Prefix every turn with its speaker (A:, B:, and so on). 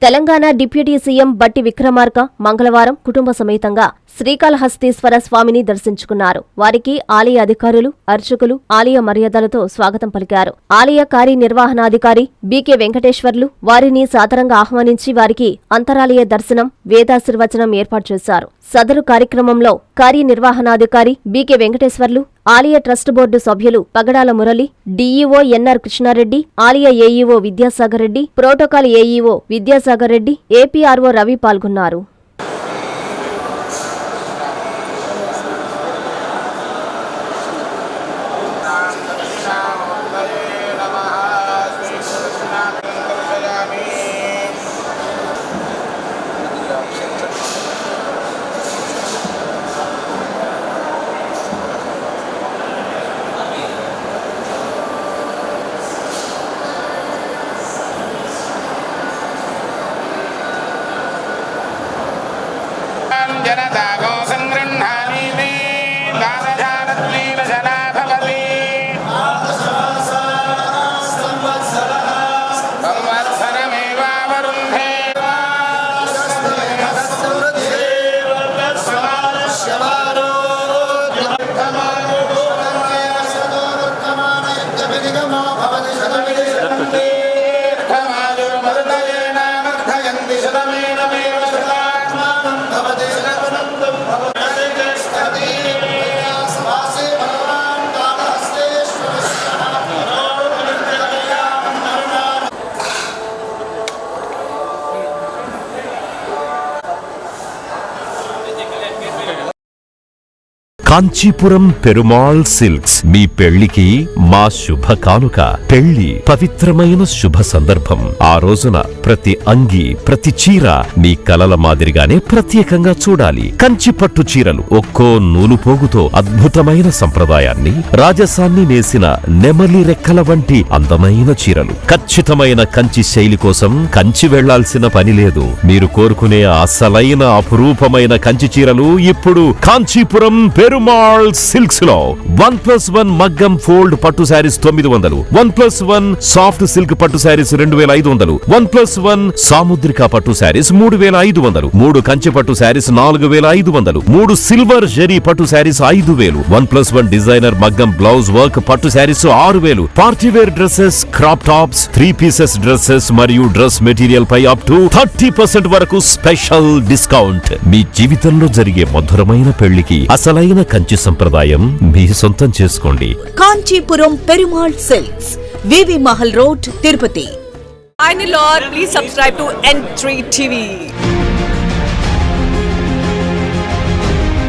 A: Telangana deputy CM బట్టి విక్రమార్క మంగళవారం కుటుంబ సమేతంగా శ్రీకాళహస్తీశ్వర స్వామిని దర్శించుకున్నారు. వారికి ఆలయ అధికారులు, అర్చకులు ఆలయ మర్యాదలతో స్వాగతం పలికారు. ఆలయ కార్యనిర్వహణాధికారి బీకే వెంకటేశ్వర్లు వారిని సాదరంగా ఆహ్వానించి వారికి అంతరాలయ దర్శనం, వేదాశీర్వచనం ఏర్పాటు చేశారు. సదరు కార్యక్రమంలో కార్యనిర్వహణాధికారి బీకే వెంకటేశ్వర్లు, ఆలయ ట్రస్ట్ బోర్డు సభ్యులు పగడాల మురళి, డీఈఓ ఎన్ఆర్ కృష్ణారెడ్డి, ఆలయ AEO Vidyasagar Reddy, protocol AEO Vidyasagar Reddy, APRO Ravi పాల్గొన్నారు.
B: जनतागो संगृह्णामि मे दानधानद्वीपशना भवति संवत्सरमेवावरुन्धे
C: కాంచీపురం పెరుమాళ్ సిల్క్స్ మీ పెళ్లికి మా శుభ కానుక. పెళ్లి పవిత్రమైన శుభ సందర్భం. ఆ రోజున ప్రతి అంగి, ప్రతి చీర మీ కలల మాదిరిగానే ప్రత్యేకంగా చూడాలి. కంచి పట్టు చీరలు ఒక్కో నూలు పోగుతో అద్భుతమైన సంప్రదాయాన్ని, రాజసాన్ని నేసిన నెమలి రెక్కల వంటి అందమైన చీరలు. ఖచ్చితమైన కంచి శైలి కోసం కంచి వెళ్లాల్సిన పని లేదు. మీరు కోరుకునే అసలైన అపురూపమైన కంచి చీరలు ఇప్పుడు కాంచీపురం పెరుమాళ్ సిల్క్స్ లో 1+1 మగ్గం ఫోల్డ్ పట్టు శారీస్ 900, 1+1 సాఫ్ట్ సిల్క్ పట్టు శారీస్ 2500, 1+1 సాముద్రిక పట్టు శారీస్ 3500, 3 కంచి పట్టు saris 4500, 3 silver zari pattu sarees 5000, 1+1 designer maggam blouse work pattu sarees 6000, partywear dresses, crop tops, 3 pieces dresses మరియు డ్రెస్ మెటీరియల్ పై అప్ టు 30% వరకు స్పెషల్ డిస్కౌంట్. మీ జీవితంలో జరిగే మధురమైన పెళ్లికి అసలైన కంచి సంప్రదాయం మీ సొంతం చేసుకోండి.
D: Kanchipuram Perumal silks, V V Mahal road, Tirupati.
E: Finally, Lord, please subscribe to N3 TV.